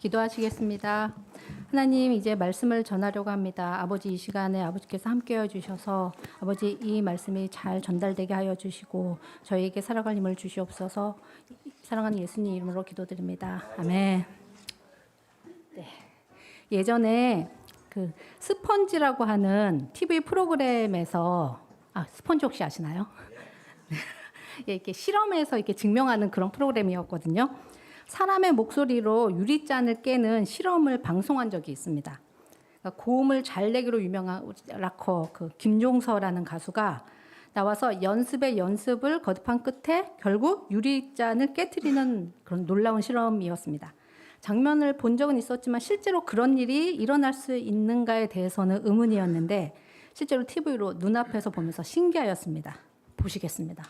기도하시겠습니다. 하나님, 이제 말씀을 전하려고 합니다. 아버지, 이 시간에 아버지께서 함께해 주셔서 아버지 이 말씀이 잘 전달되게 하여 주시고 저희에게 살아갈 힘을 주시옵소서. 사랑하는 예수님 이름으로 기도드립니다. 아멘. 네. 예전에 그 스펀지라고 하는 TV 프로그램에서 스펀지 혹시 아시나요? 이렇게 실험해서 이렇게 증명하는 그런 프로그램이었거든요. 사람의 목소리로 유리잔을 깨는 실험을 방송한 적이 있습니다. 그러니까 고음을 잘 내기로 유명한 락커 김종서라는 가수가 나와서 연습의 연습을 거듭한 끝에 결국 유리잔을 깨트리는 그런 놀라운 실험이었습니다. 장면을 본 적은 있었지만 실제로 그런 일이 일어날 수 있는가에 대해서는 의문이었는데 실제로 TV로 눈앞에서 보면서 신기하였습니다. 보시겠습니다.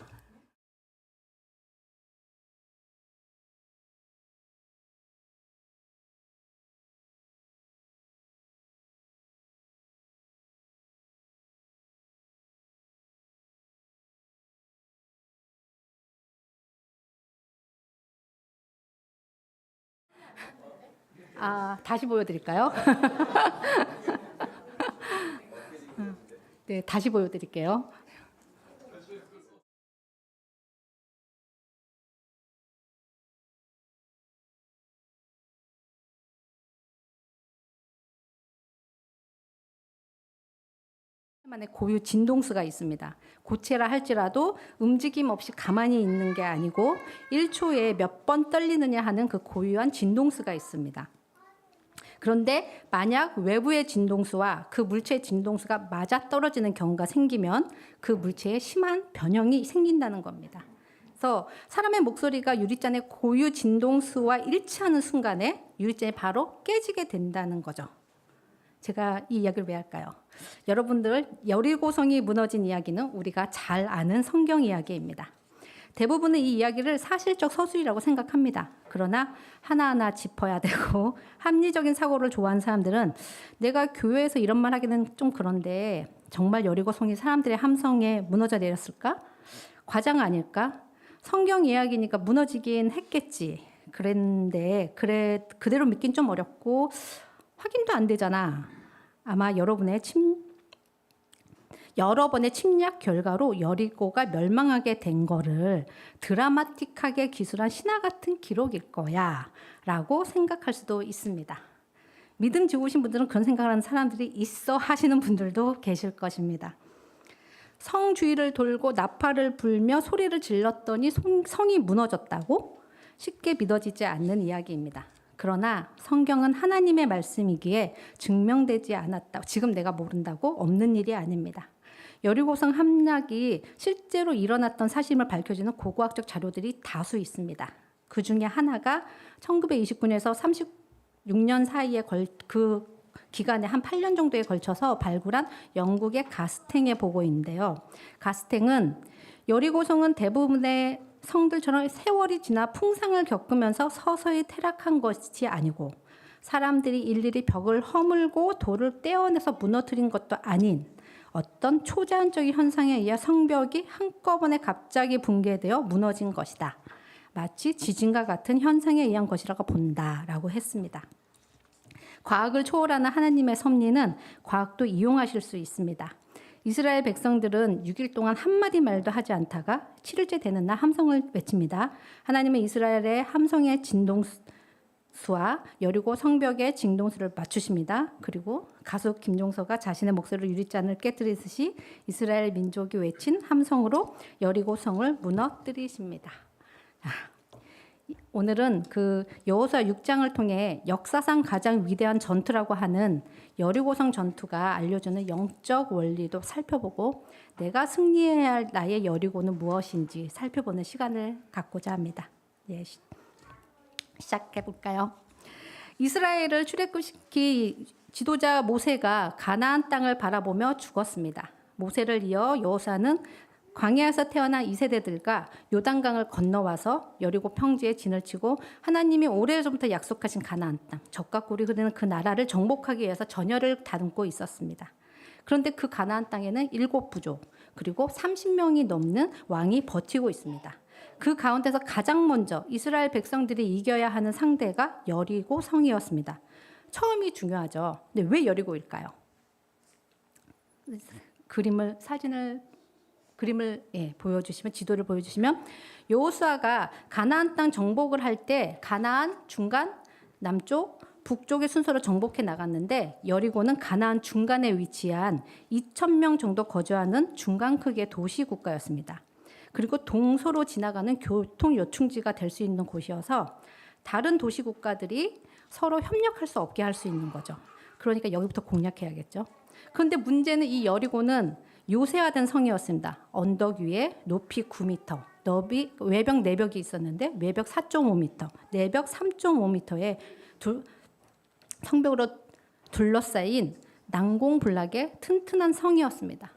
다시 보여드릴까요? 네, 다시 보여드릴게요. 만의 고유 진동수가 있습니다. 고체라 할지라도 움직임 없이 가만히 있는 게 아니고 1초에 몇 번 떨리느냐 하는 그 고유한 진동수가 있습니다. 그런데 만약 외부의 진동수와 그 물체의 진동수가 맞아떨어지는 경우가 생기면 그 물체에 심한 변형이 생긴다는 겁니다. 그래서 사람의 목소리가 유리잔의 고유 진동수와 일치하는 순간에 유리잔이 바로 깨지게 된다는 거죠. 제가 이 이야기를 왜 할까요? 여러분들, 여리고성이 무너진 이야기는 우리가 잘 아는 성경 이야기입니다. 대부분은 이 이야기를 사실적 서술이라고 생각합니다. 그러나 하나하나 짚어야 되고 합리적인 사고를 좋아하는 사람들은 내가 교회에서 이런 말 하기는 좀 그런데 정말 여리고성이 사람들의 함성에 무너져 내렸을까? 과장 아닐까? 성경 이야기니까 무너지긴 했겠지. 그랬는데 그대로 믿긴 좀 어렵고 확인도 안 되잖아. 아마 여러 번의 침략 결과로 여리고가 멸망하게 된 거를 드라마틱하게 기술한 신화 같은 기록일 거야 라고 생각할 수도 있습니다. 믿음 좋으신 분들은 그런 생각을 하는 사람들이 있어 하시는 분들도 계실 것입니다. 성 주위를 돌고 나팔을 불며 소리를 질렀더니 성이 무너졌다고? 쉽게 믿어지지 않는 이야기입니다. 그러나 성경은 하나님의 말씀이기에 증명되지 않았다. 지금 내가 모른다고 없는 일이 아닙니다. 여리고성 함락이 실제로 일어났던 사실을 밝혀주는 고고학적 자료들이 다수 있습니다. 그 중에 하나가 1929년에서 36년 사이에 그 기간에 한 8년 정도에 걸쳐서 발굴한 영국의 가스탱의 보고인데요. 가스탱은 여리고성은 대부분의 성들처럼 세월이 지나 풍상을 겪으면서 서서히 퇴락한 것이 아니고 사람들이 일일이 벽을 허물고 돌을 떼어내서 무너뜨린 것도 아닌 어떤 초자연적인 현상에 의해 성벽이 한꺼번에 갑자기 붕괴되어 무너진 것이다. 마치 지진과 같은 현상에 의한 것이라고 본다라고 했습니다. 과학을 초월하는 하나님의 섭리는 과학도 이용하실 수 있습니다. 이스라엘 백성들은 6일 동안 한마디 말도 하지 않다가 7일째 되는 날 함성을 외칩니다. 하나님은 이스라엘의 함성의 진동수와 여리고 성벽의 진동수를 맞추십니다. 그리고 가수 김종서가 자신의 목소리로 유리잔을 깨뜨리듯이 이스라엘 민족이 외친 함성으로 여리고 성을 무너뜨리십니다. 오늘은 그 여호수아 6장을 통해 역사상 가장 위대한 전투라고 하는 여리고성 전투가 알려주는 영적 원리도 살펴보고 내가 승리해야 할 나의 여리고는 무엇인지 살펴보는 시간을 갖고자 합니다. 시작해 볼까요? 이스라엘을 출애굽시킨 지도자 모세가 가나안 땅을 바라보며 죽었습니다. 모세를 이어 여호수아는 광야에서 태어난 2세대들과 요단강을 건너와서 여리고 평지에 진을 치고 하나님이 오래전부터 약속하신 가나안 땅, 젖과 꿀이 흐르는 그 나라를 정복하기 위해서 전열을 다듬고 있었습니다. 그런데 그 가나안 땅에는 7부족 그리고 30명이 넘는 왕이 버티고 있습니다. 그 가운데서 가장 먼저 이스라엘 백성들이 이겨야 하는 상대가 여리고 성이었습니다. 처음이 중요하죠. 근데 왜 여리고일까요? 그림을 보여주시면, 지도를 보여주시면, 여호수아가 가나안 땅 정복을 할 때 가나안 중간, 남쪽, 북쪽의 순서로 정복해 나갔는데, 여리고는 가나안 중간에 위치한 2,000명 정도 거주하는 중간 크기의 도시 국가였습니다. 그리고 동서로 지나가는 교통 요충지가 될 수 있는 곳이어서 다른 도시 국가들이 서로 협력할 수 없게 할 수 있는 거죠. 그러니까 여기부터 공략해야겠죠. 그런데 문제는 이 여리고는 요새화된 성이었습니다. 언덕 위에 높이 9m, 너비 외벽 4벽이 있었는데 외벽 4.5m, 내벽 3.5m의 성벽으로 둘러싸인 난공불락의 튼튼한 성이었습니다.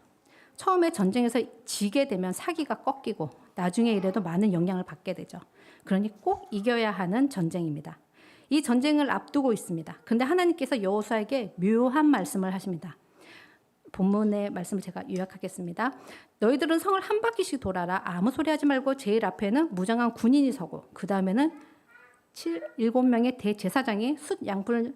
처음에 전쟁에서 지게 되면 사기가 꺾이고 나중에 이래도 많은 영향을 받게 되죠. 그러니 꼭 이겨야 하는 전쟁입니다. 이 전쟁을 앞두고 있습니다. 그런데 하나님께서 여호수아에게 묘한 말씀을 하십니다. 본문의 말씀을 제가 요약하겠습니다. 너희들은 성을 한 바퀴씩 돌아라. 아무 소리 하지 말고 제일 앞에는 무장한 군인이 서고 그 다음에는 7명의 대제사장이 숫 양풀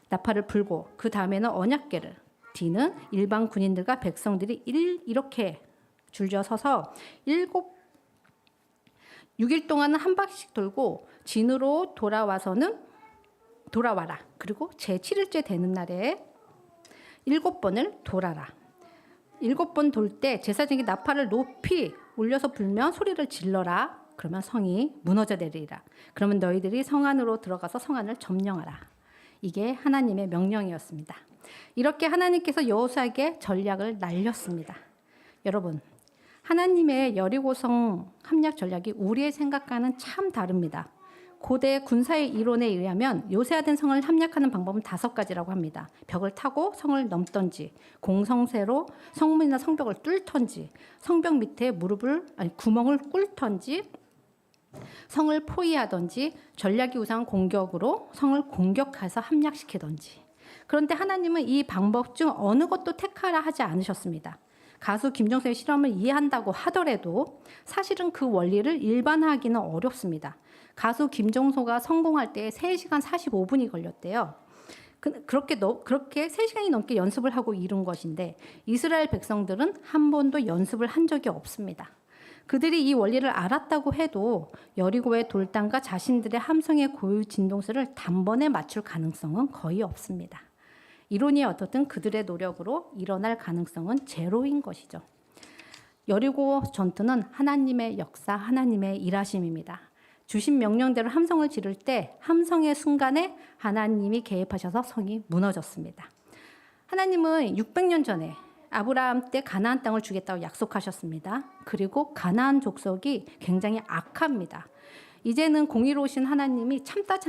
나팔을 불고 그 다음에는 언약궤를, 뒤는 일반 군인들과 백성들이 이렇게 줄지어 서서 6일 동안은 한 바퀴씩 돌고 진으로 돌아와라. 그리고 제7일째 되는 날에 7번을 돌아라. 7번 돌 때 제사장이 나팔을 높이 올려서 불면 소리를 질러라. 그러면 성이 무너져 내리리라. 그러면 너희들이 성 안으로 들어가서 성 안을 점령하라. 이게 하나님의 명령이었습니다. 이렇게 하나님께서 여호수아에게 전략을 날렸습니다. 여러분, 하나님의 여리고성 함락 전략이 우리의 생각과는 참 다릅니다. 고대 군사의 이론에 의하면 요새화된 성을 함락하는 방법은 5가지라고 합니다. 벽을 타고 성을 넘던지, 공성쇠로 성문이나 성벽을 뚫던지, 성벽 밑에 구멍을 꿇던지, 성을 포위하던지, 전략이 우상한 공격으로 성을 공격해서 함락시키던지. 그런데 하나님은 이 방법 중 어느 것도 택하라 하지 않으셨습니다. 가수 김종서의 실험을 이해한다고 하더라도 사실은 그 원리를 일반화하기는 어렵습니다. 가수 김종서가 성공할 때 3시간 45분이 걸렸대요. 그렇게 3시간이 넘게 연습을 하고 이룬 것인데 이스라엘 백성들은 한 번도 연습을 한 적이 없습니다. 그들이 이 원리를 알았다고 해도 여리고의 돌담과 자신들의 함성의 고유 진동수를 단번에 맞출 가능성은 거의 없습니다. 이론이 어떻든 그들의 노력으로 일어날 가능성은 제로인 것이죠. 여리고 전투는 하나님의 역사, 하나님의 일하심입니다. 주신 명령대로 함성을 지를 때 함성의 순간에 하나님이 개입하셔서 성이 무너졌습니다. 하나님은 600년 전에 아브라함 때 가나안 땅을 주겠다고 약속하셨습니다. 그리고 가나안 족속이 굉장히 악합니다. 이제는 공의로우신 하나님이 참다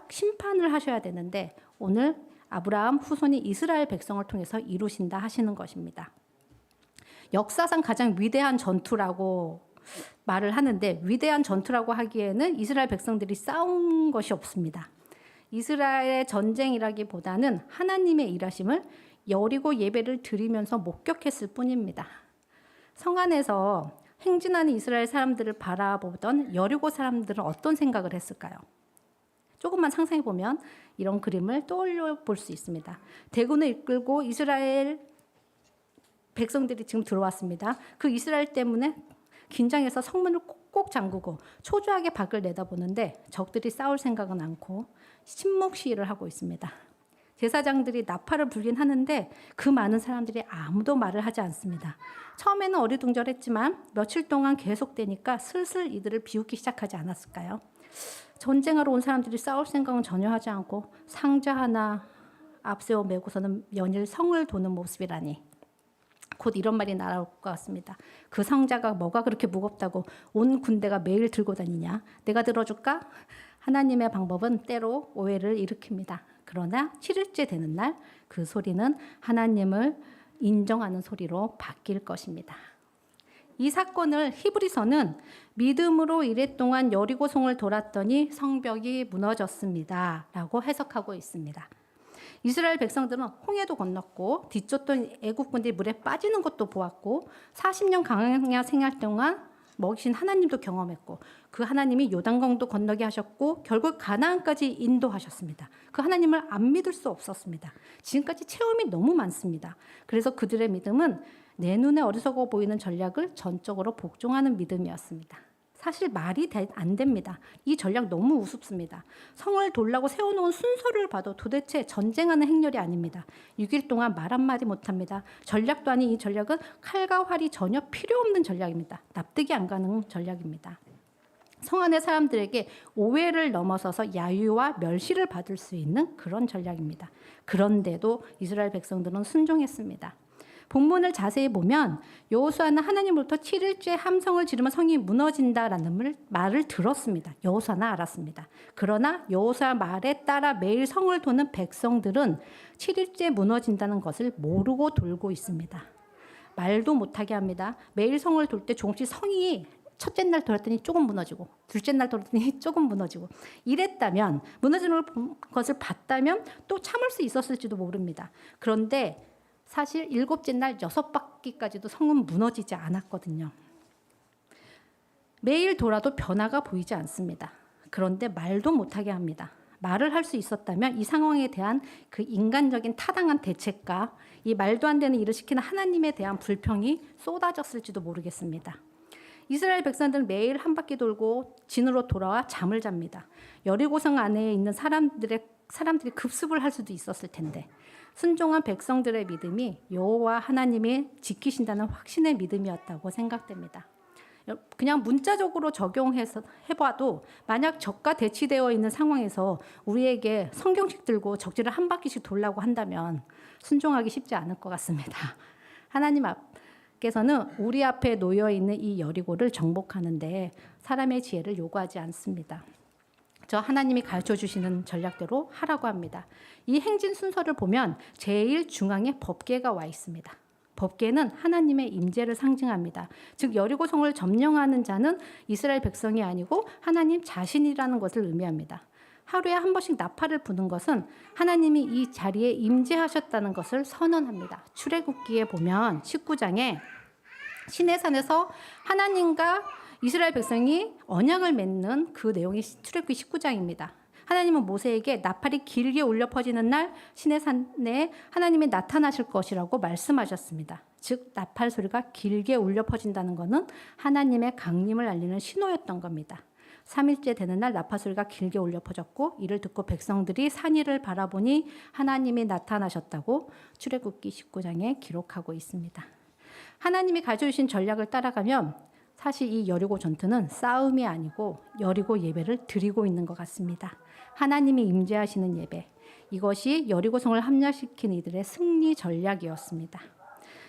심판을 하셔야 되는데 오늘 아브라함 후손이 이스라엘 백성을 통해서 이루신다 하시는 것입니다. 역사상 가장 위대한 전투라고 말을 하는데 위대한 전투라고 하기에는 이스라엘 백성들이 싸운 것이 없습니다. 이스라엘의 전쟁이라기보다는 하나님의 일하심을 여리고 예배를 드리면서 목격했을 뿐입니다. 성 안에서 행진하는 이스라엘 사람들을 바라보던 여리고 사람들은 어떤 생각을 했을까요? 조금만 상상해 보면 이런 그림을 떠올려 볼 수 있습니다. 대군을 이끌고 이스라엘 백성들이 지금 들어왔습니다. 그 이스라엘 때문에 긴장해서 성문을 꼭 잠그고 초조하게 밖을 내다보는데 적들이 싸울 생각은 않고 침묵 시위를 하고 있습니다. 제사장들이 나팔을 불긴 하는데 그 많은 사람들이 아무도 말을 하지 않습니다. 처음에는 어리둥절했지만 며칠 동안 계속되니까 슬슬 이들을 비웃기 시작하지 않았을까요? 전쟁하러 온 사람들이 싸울 생각은 전혀 하지 않고 상자 하나 앞세워 메고서는 연일 성을 도는 모습이라니. 곧 이런 말이 나올 것 같습니다. 그 상자가 뭐가 그렇게 무겁다고 온 군대가 매일 들고 다니냐? 내가 들어줄까? 하나님의 방법은 때로 오해를 일으킵니다. 그러나 7일째 되는 날 그 소리는 하나님을 인정하는 소리로 바뀔 것입니다. 이 사건을 히브리서는 믿음으로 이랫동안 여리고성을 돌았더니 성벽이 무너졌습니다 라고 해석하고 있습니다. 이스라엘 백성들은 홍해도 건넜고 뒤쫓던 애국군들이 물에 빠지는 것도 보았고 40년 광야 생활 동안 먹이신 하나님도 경험했고 그 하나님이 요단강도 건너게 하셨고 결국 가나안까지 인도하셨습니다. 그 하나님을 안 믿을 수 없었습니다. 지금까지 체험이 너무 많습니다. 그래서 그들의 믿음은 내 눈에 어리석어 보이는 전략을 전적으로 복종하는 믿음이었습니다. 사실 말이 안 됩니다. 이 전략 너무 우습습니다. 성을 돌라고 세워놓은 순서를 봐도 도대체 전쟁하는 행렬이 아닙니다. 6일 동안 말 한마디 못합니다. 전략도 아닌 이 전략은 칼과 활이 전혀 필요 없는 전략입니다. 납득이 안 가는 전략입니다. 성 안의 사람들에게 오해를 넘어서서 야유와 멸시를 받을 수 있는 그런 전략입니다. 그런데도 이스라엘 백성들은 순종했습니다. 본문을 자세히 보면 여호수아는 하나님으로부터 7일째 함성을 지르면 성이 무너진다라는 말을 들었습니다. 여호수아는 알았습니다. 그러나 여호수아 말에 따라 매일 성을 도는 백성들은 7일째 무너진다는 것을 모르고 돌고 있습니다. 말도 못하게 합니다. 매일 성을 돌 때 조금씩 성이 첫째 날 돌았더니 조금 무너지고 둘째 날 돌았더니 조금 무너지고 이랬다면 무너지는 것을 봤다면 또 참을 수 있었을지도 모릅니다. 그런데 사실 7째 날 6바퀴까지도 성은 무너지지 않았거든요. 매일 돌아도 변화가 보이지 않습니다. 그런데 말도 못하게 합니다. 말을 할 수 있었다면 이 상황에 대한 그 인간적인 타당한 대책과 이 말도 안 되는 일을 시키는 하나님에 대한 불평이 쏟아졌을지도 모르겠습니다. 이스라엘 백성들은 매일 한 바퀴 돌고 진으로 돌아와 잠을 잡니다. 여리고성 안에 있는 사람들이 급습을 할 수도 있었을 텐데 순종한 백성들의 믿음이 여호와 하나님이 지키신다는 확신의 믿음이었다고 생각됩니다. 그냥 문자적으로 적용해서 해봐도 만약 적과 대치되어 있는 상황에서 우리에게 성경책 들고 적지를 한 바퀴씩 돌라고 한다면 순종하기 쉽지 않을 것 같습니다. 하나님 앞께서는 우리 앞에 놓여 있는 이 여리고를 정복하는데 사람의 지혜를 요구하지 않습니다. 저 하나님이 가르쳐 주시는 전략대로 하라고 합니다. 이 행진 순서를 보면 제일 중앙에 법궤가 와 있습니다. 법궤는 하나님의 임재를 상징합니다. 즉 여리고성을 점령하는 자는 이스라엘 백성이 아니고 하나님 자신이라는 것을 의미합니다. 하루에 한 번씩 나팔을 부는 것은 하나님이 이 자리에 임재하셨다는 것을 선언합니다. 출애굽기에 보면 19장에 시내산에서 하나님과 이스라엘 백성이 언약을 맺는 그 내용이 출애굽기 19장입니다. 하나님은 모세에게 나팔이 길게 울려 퍼지는 날 시내산에 하나님이 나타나실 것이라고 말씀하셨습니다. 즉 나팔 소리가 길게 울려 퍼진다는 것은 하나님의 강림을 알리는 신호였던 겁니다. 3일째 되는 날 나팔 소리가 길게 울려 퍼졌고 이를 듣고 백성들이 산 위를 바라보니 하나님이 나타나셨다고 출애굽기 19장에 기록하고 있습니다. 하나님이 가져주신 전략을 따라가면 사실 이 여리고 전투는 싸움이 아니고 여리고 예배를 드리고 있는 것 같습니다. 하나님이 임재하시는 예배, 이것이 여리고성을 함락시킨 이들의 승리 전략이었습니다.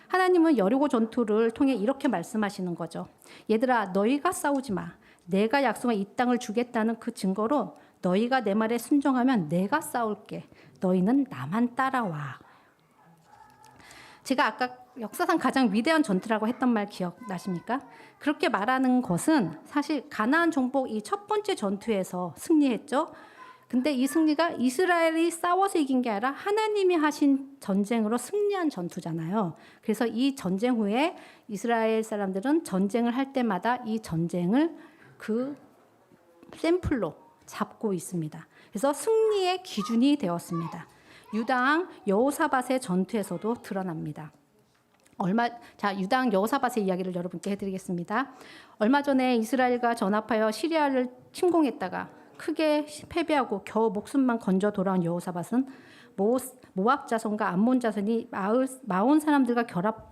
하나님은 여리고 전투를 통해 이렇게 말씀하시는 거죠. 얘들아, 너희가 싸우지 마. 내가 약속한 이 땅을 주겠다는 그 증거로 너희가 내 말에 순종하면 내가 싸울게. 너희는 나만 따라와. 제가 아까 역사상 가장 위대한 전투라고 했던 말 기억나십니까? 그렇게 말하는 것은 사실 가나안 정복 이 첫 번째 전투에서 승리했죠. 근데 이 승리가 이스라엘이 싸워서 이긴 게 아니라 하나님이 하신 전쟁으로 승리한 전투잖아요. 그래서 이 전쟁 후에 이스라엘 사람들은 전쟁을 할 때마다 이 전쟁을 그 샘플로 잡고 있습니다. 그래서 승리의 기준이 되었습니다. 유다왕 여호사밧의 전투에서도 드러납니다. 유다왕 여호사밧의 이야기를 여러분께 해드리겠습니다. 얼마 전에 이스라엘과 전합하여 시리아를 침공했다가 크게 패배하고 겨우 목숨만 건져 돌아온 여호사밧은 모압 자손과 암몬 자손이 마온 사람들과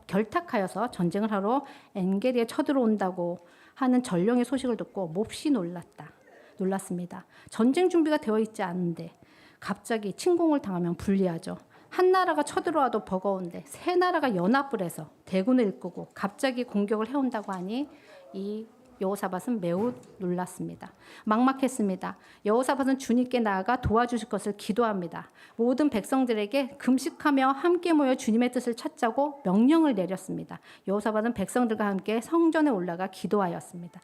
결탁하여서 전쟁을 하러 엔게리에 쳐들어온다고 하는 전령의 소식을 듣고 몹시 놀랐습니다. 전쟁 준비가 되어 있지 않은데 갑자기 침공을 당하면 불리하죠. 한 나라가 쳐들어와도 버거운데 세 나라가 연합을 해서 대군을 이끌고 갑자기 공격을 해온다고 하니 이 여호사밧은 매우 놀랐습니다. 막막했습니다. 여호사밧은 주님께 나아가 도와주실 것을 기도합니다. 모든 백성들에게 금식하며 함께 모여 주님의 뜻을 찾자고 명령을 내렸습니다. 여호사밧은 백성들과 함께 성전에 올라가 기도하였습니다.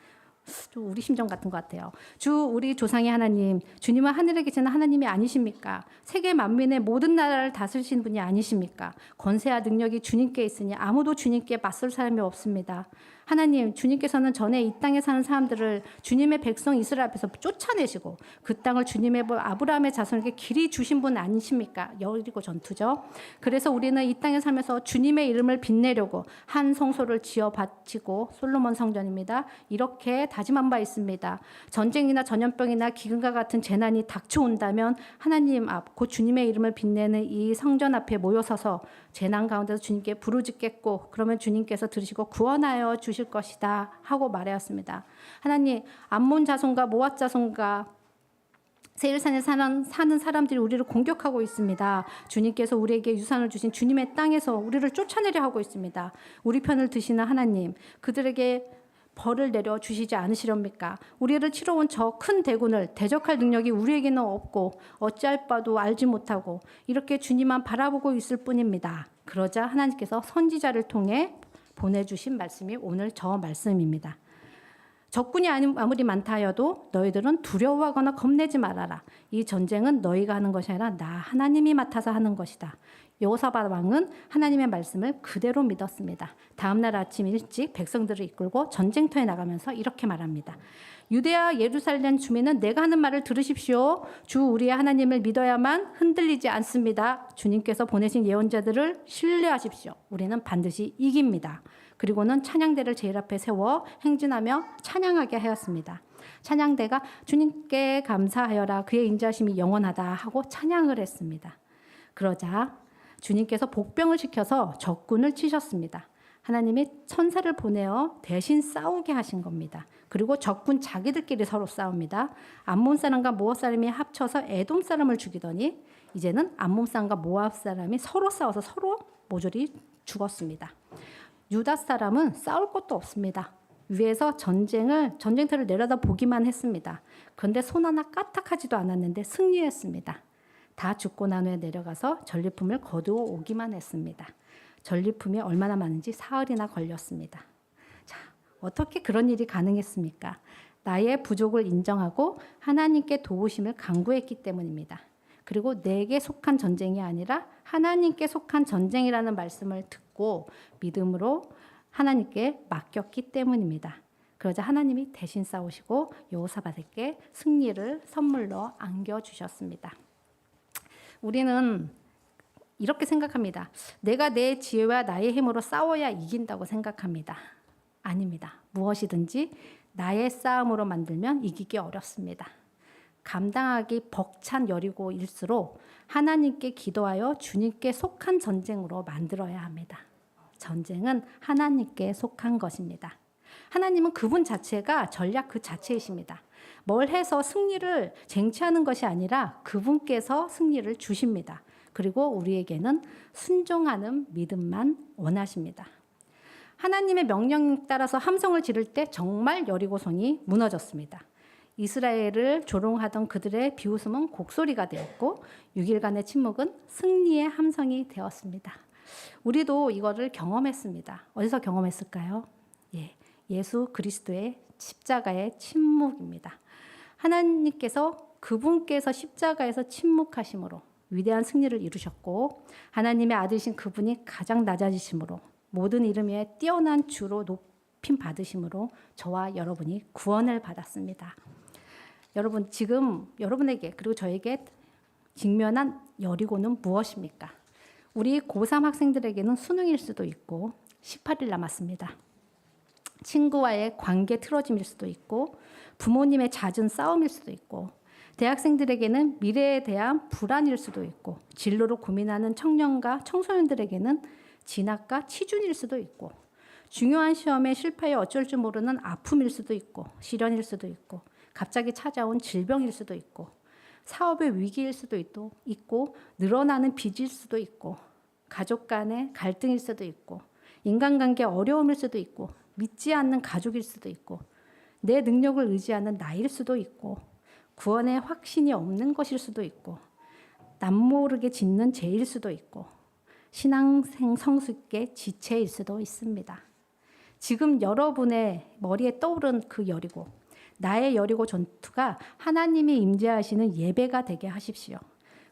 좀 우리 심정 같은 것 같아요. 주 우리 조상의 하나님, 주님은 하늘에 계시는 하나님이 아니십니까? 세계 만민의 모든 나라를 다스리시는 분이 아니십니까? 권세와 능력이 주님께 있으니 아무도 주님께 맞설 사람이 없습니다. 하나님, 주님께서는 전에 이 땅에 사는 사람들을 주님의 백성 이스라엘 앞에서 쫓아내시고 그 땅을 주님의 아브라함의 자손에게 길이 주신 분 아니십니까? 여리고 전투죠. 그래서 우리는 이 땅에 살면서 주님의 이름을 빛내려고 한 성소를 지어 바치고, 솔로몬 성전입니다. 이렇게 다짐한 바 있습니다. 전쟁이나 전염병이나 기근과 같은 재난이 닥쳐온다면 하나님 앞, 곧 주님의 이름을 빛내는 이 성전 앞에 모여서서 재난 가운데서 주님께 부르짖겠고, 그러면 주님께서 들으시고 구원하여 주실 것이다 하고 말하였습니다. 하나님, 암몬 자손과 모압 자손과 세일산에 사는 사람들이 우리를 공격하고 있습니다. 주님께서 우리에게 유산을 주신 주님의 땅에서 우리를 쫓아내려 하고 있습니다. 우리 편을 드시는 하나님, 그들에게 벌을 내려 주시지 않으시렵니까? 우리를 치러온 저 큰 대군을 대적할 능력이 우리에게는 없고 어찌할 바도 알지 못하고 이렇게 주님만 바라보고 있을 뿐입니다. 그러자 하나님께서 선지자를 통해 보내주신 말씀이 오늘 저 말씀입니다. 적군이 아무리 많다 하여도 너희들은 두려워하거나 겁내지 말아라. 이 전쟁은 너희가 하는 것이 아니라 나 하나님이 맡아서 하는 것이다. 여호사밧 왕은 하나님의 말씀을 그대로 믿었습니다. 다음 날 아침 일찍 백성들을 이끌고 전쟁터에 나가면서 이렇게 말합니다. 유대와 예루살렘 주민은 내가 하는 말을 들으십시오. 주 우리의 하나님을 믿어야만 흔들리지 않습니다. 주님께서 보내신 예언자들을 신뢰하십시오. 우리는 반드시 이깁니다. 그리고는 찬양대를 제일 앞에 세워 행진하며 찬양하게 하였습니다. 찬양대가 주님께 감사하여라, 그의 인자심이 영원하다 하고 찬양을 했습니다. 그러자 주님께서 복병을 시켜서 적군을 치셨습니다. 하나님이 천사를 보내어 대신 싸우게 하신 겁니다. 그리고 적군 자기들끼리 서로 싸웁니다. 암몬 사람과 모압 사람이 합쳐서 에돔 사람을 죽이더니 이제는 암몬 사람과 모압 사람이 서로 싸워서 서로 모조리 죽었습니다. 유다 사람은 싸울 것도 없습니다. 위에서 전쟁터를 내려다 보기만 했습니다. 그런데 손 하나 까딱하지도 않았는데 승리했습니다. 다 죽고 난 후에 내려가서 전리품을 거두어 오기만 했습니다. 전리품이 얼마나 많은지 사흘이나 걸렸습니다. 자, 어떻게 그런 일이 가능했습니까? 나의 부족을 인정하고 하나님께 도우심을 간구했기 때문입니다. 그리고 내게 속한 전쟁이 아니라 하나님께 속한 전쟁이라는 말씀을 듣고 믿음으로 하나님께 맡겼기 때문입니다. 그러자 하나님이 대신 싸우시고 여호사밧에게 승리를 선물로 안겨주셨습니다. 우리는 이렇게 생각합니다. 내가 내 지혜와 나의 힘으로 싸워야 이긴다고 생각합니다. 아닙니다. 무엇이든지 나의 싸움으로 만들면 이기기 어렵습니다. 감당하기 벅찬 여리고일수록 하나님께 기도하여 주님께 속한 전쟁으로 만들어야 합니다. 전쟁은 하나님께 속한 것입니다. 하나님은 그분 자체가 전략 그 자체이십니다. 뭘 해서 승리를 쟁취하는 것이 아니라 그분께서 승리를 주십니다. 그리고 우리에게는 순종하는 믿음만 원하십니다. 하나님의 명령에 따라서 함성을 지를 때 정말 여리고성이 무너졌습니다. 이스라엘을 조롱하던 그들의 비웃음은 곡소리가 되었고 6일간의 침묵은 승리의 함성이 되었습니다. 우리도 이거를 경험했습니다. 어디서 경험했을까요? 예수 그리스도의 십자가의 침묵입니다. 하나님께서 그분께서 십자가에서 침묵하심으로 위대한 승리를 이루셨고 하나님의 아들이신 그분이 가장 낮아지심으로 모든 이름 위에 뛰어난 주로 높임 받으심으로 저와 여러분이 구원을 받았습니다. 여러분, 지금 여러분에게 그리고 저에게 직면한 여리고는 무엇입니까? 우리 고3 학생들에게는 수능일 수도 있고 18일 남았습니다. 친구와의 관계 틀어짐일 수도 있고 부모님의 잦은 싸움일 수도 있고 대학생들에게는 미래에 대한 불안일 수도 있고 진로로 고민하는 청년과 청소년들에게는 진학과 취준일 수도 있고 중요한 시험에 실패해 어쩔 줄 모르는 아픔일 수도 있고 시련일 수도 있고 갑자기 찾아온 질병일 수도 있고 사업의 위기일 수도 있고 늘어나는 빚일 수도 있고 가족 간의 갈등일 수도 있고 인간관계 어려움일 수도 있고 믿지 않는 가족일 수도 있고 내 능력을 의지하는 나일 수도 있고 구원의 확신이 없는 것일 수도 있고 남모르게 짓는 죄일 수도 있고 신앙생 성숙의 지체일 수도 있습니다. 지금 여러분의 머리에 떠오른 그 여리고 나의 여리고 전투가 하나님이 임재하시는 예배가 되게 하십시오.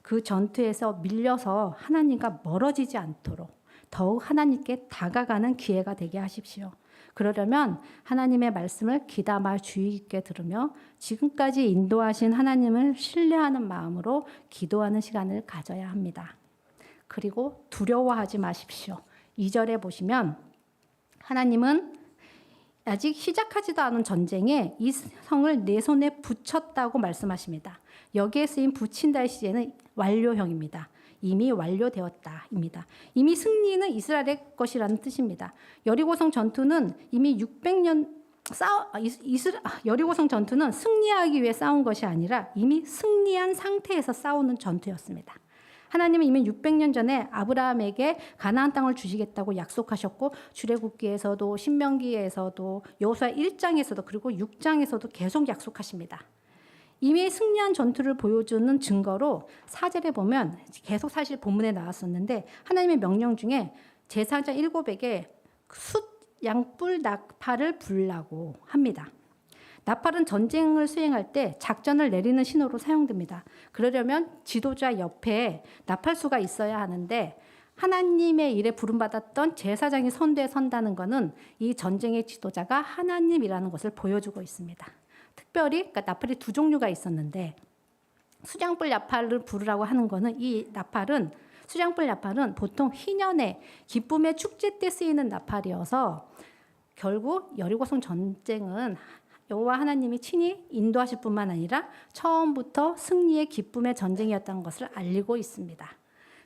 그 전투에서 밀려서 하나님과 멀어지지 않도록 더욱 하나님께 다가가는 기회가 되게 하십시오. 그러려면 하나님의 말씀을 귀담아 주의 깊게 들으며 지금까지 인도하신 하나님을 신뢰하는 마음으로 기도하는 시간을 가져야 합니다. 그리고 두려워하지 마십시오. 2절에 보시면 하나님은 아직 시작하지도 않은 전쟁에 이 성을 내 손에 붙였다고 말씀하십니다. 여기에 쓰인 붙인다의 시제는 완료형입니다. 이미 완료되었다입니다. 이미 승리는 이스라엘의 것이라는 뜻입니다. 여리고성 전투는 이미 600년 여리고성 전투는 승리하기 위해 싸운 것이 아니라 이미 승리한 상태에서 싸우는 전투였습니다. 하나님은 이미 600년 전에 아브라함에게 가나안 땅을 주시겠다고 약속하셨고 출애굽기에서도 신명기에서도 여호수아 1장에서도 그리고 6장에서도 계속 약속하십니다. 이미 승리한 전투를 보여주는 증거로 4절에 보면 계속 사실 본문에 나왔었는데 하나님의 명령 중에 제사장 7에게 숫 양뿔 나팔을 불라고 합니다. 나팔은 전쟁을 수행할 때 작전을 내리는 신호로 사용됩니다. 그러려면 지도자 옆에 나팔수가 있어야 하는데 하나님의 일에 부름받았던 제사장이 선두에 선다는 것은 이 전쟁의 지도자가 하나님이라는 것을 보여주고 있습니다. 특별히 그러니까 나팔이 두 종류가 있었는데 수장불 나팔을 부르라고 하는 것은 이 나팔은 수장불 나팔은 보통 희년의 기쁨의 축제 때 쓰이는 나팔이어서 결국 여리고성 전쟁은 여호와 하나님이 친히 인도하실 뿐만 아니라 처음부터 승리의 기쁨의 전쟁이었다는 것을 알리고 있습니다.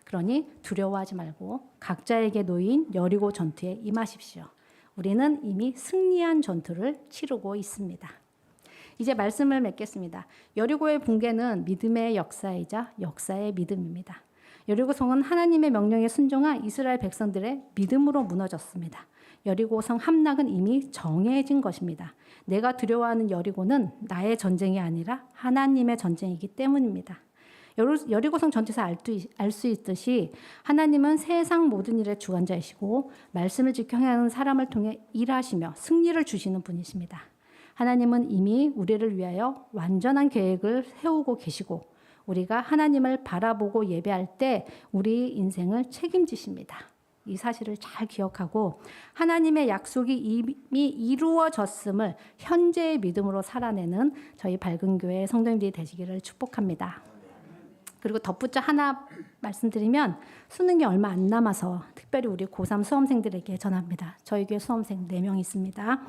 그러니 두려워하지 말고 각자에게 놓인 여리고 전투에 임하십시오. 우리는 이미 승리한 전투를 치르고 있습니다. 이제 말씀을 맺겠습니다. 여리고의 붕괴는 믿음의 역사이자 역사의 믿음입니다. 여리고성은 하나님의 명령에 순종한 이스라엘 백성들의 믿음으로 무너졌습니다. 여리고성 함락은 이미 정해진 것입니다. 내가 두려워하는 여리고는 나의 전쟁이 아니라 하나님의 전쟁이기 때문입니다. 여리고성 전투에서 알 수 있듯이 하나님은 세상 모든 일의 주관자이시고 말씀을 지켜 행하는 사람을 통해 일하시며 승리를 주시는 분이십니다. 하나님은 이미 우리를 위하여 완전한 계획을 세우고 계시고 우리가 하나님을 바라보고 예배할 때 우리 인생을 책임지십니다. 이 사실을 잘 기억하고 하나님의 약속이 이미 이루어졌음을 현재의 믿음으로 살아내는 저희 밝은 교회 성도님들이 되시기를 축복합니다. 그리고 덧붙여 하나 말씀드리면 수능이 얼마 안 남아서 특별히 우리 고3 수험생들에게 전합니다. 저희 교회 수험생 4명 있습니다.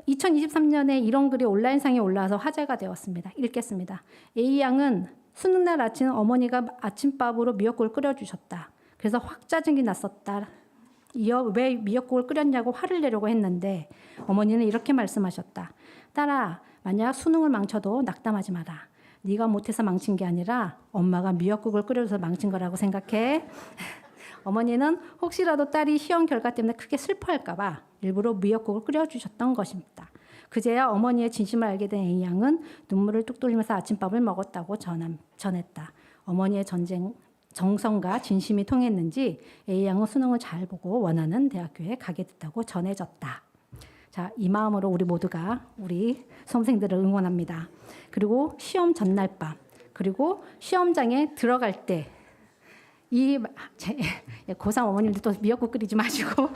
2023년에 이런 글이 온라인상에 올라와서 화제가 되었습니다. 읽겠습니다. A양은 수능날 아침 어머니가 아침밥으로 미역국을 끓여주셨다. 그래서 확 짜증이 났었다. 왜 미역국을 끓였냐고 화를 내려고 했는데 어머니는 이렇게 말씀하셨다. 딸아, 만약 수능을 망쳐도 낙담하지 마라. 네가 못해서 망친 게 아니라 엄마가 미역국을 끓여줘서 망친 거라고 생각해. 어머니는 혹시라도 딸이 시험 결과 때문에 크게 슬퍼할까 봐 일부러 미역국을 끓여주셨던 것입니다. 그제야 어머니의 진심을 알게 된 A양은 눈물을 뚝 흘리면서 아침밥을 먹었다고 전했다. 어머니의 정성과 진심이 통했는지 A양은 수능을 잘 보고 원하는 대학교에 가게 됐다고 전해졌다. 자, 이 마음으로 우리 모두가 우리 수험생들을 응원합니다. 그리고 시험 전날 밤, 그리고 시험장에 들어갈 때 고3 어머님들 또 미역국 끓이지 마시고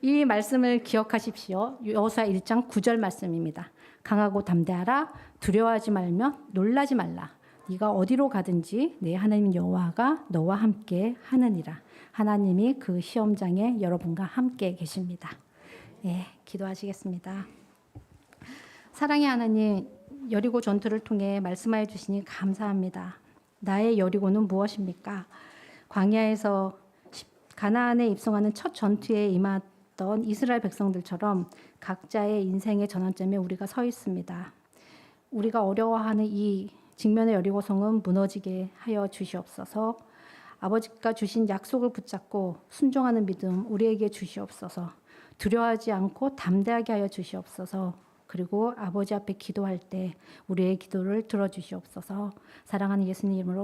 이 말씀을 기억하십시오. 여호수아 1장 9절 말씀입니다. 강하고 담대하라. 두려워하지 말며 놀라지 말라. 네가 어디로 가든지 내 하나님 여호와가 너와 함께 하느니라. 하나님이 그 시험장에 여러분과 함께 계십니다. 예, 기도하시겠습니다. 사랑의 하나님, 여리고 전투를 통해 말씀하여 주시니 감사합니다. 나의 여리고는 무엇입니까? 광야에서 가나안에 입성하는 첫 전투에 임했던 이스라엘 백성들처럼 각자의 인생의 전환점에 우리가 서 있습니다. 우리가 어려워하는 이 직면의 여리고성은 무너지게 하여 주시옵소서. 아버지가 주신 약속을 붙잡고 순종하는 믿음 우리에게 주시옵소서. 두려워하지 않고 담대하게 하여 주시옵소서. 그리고 아버지 앞에 기도할 때 우리의 기도를 들어주시옵소서. 사랑하는 예수님 이름으로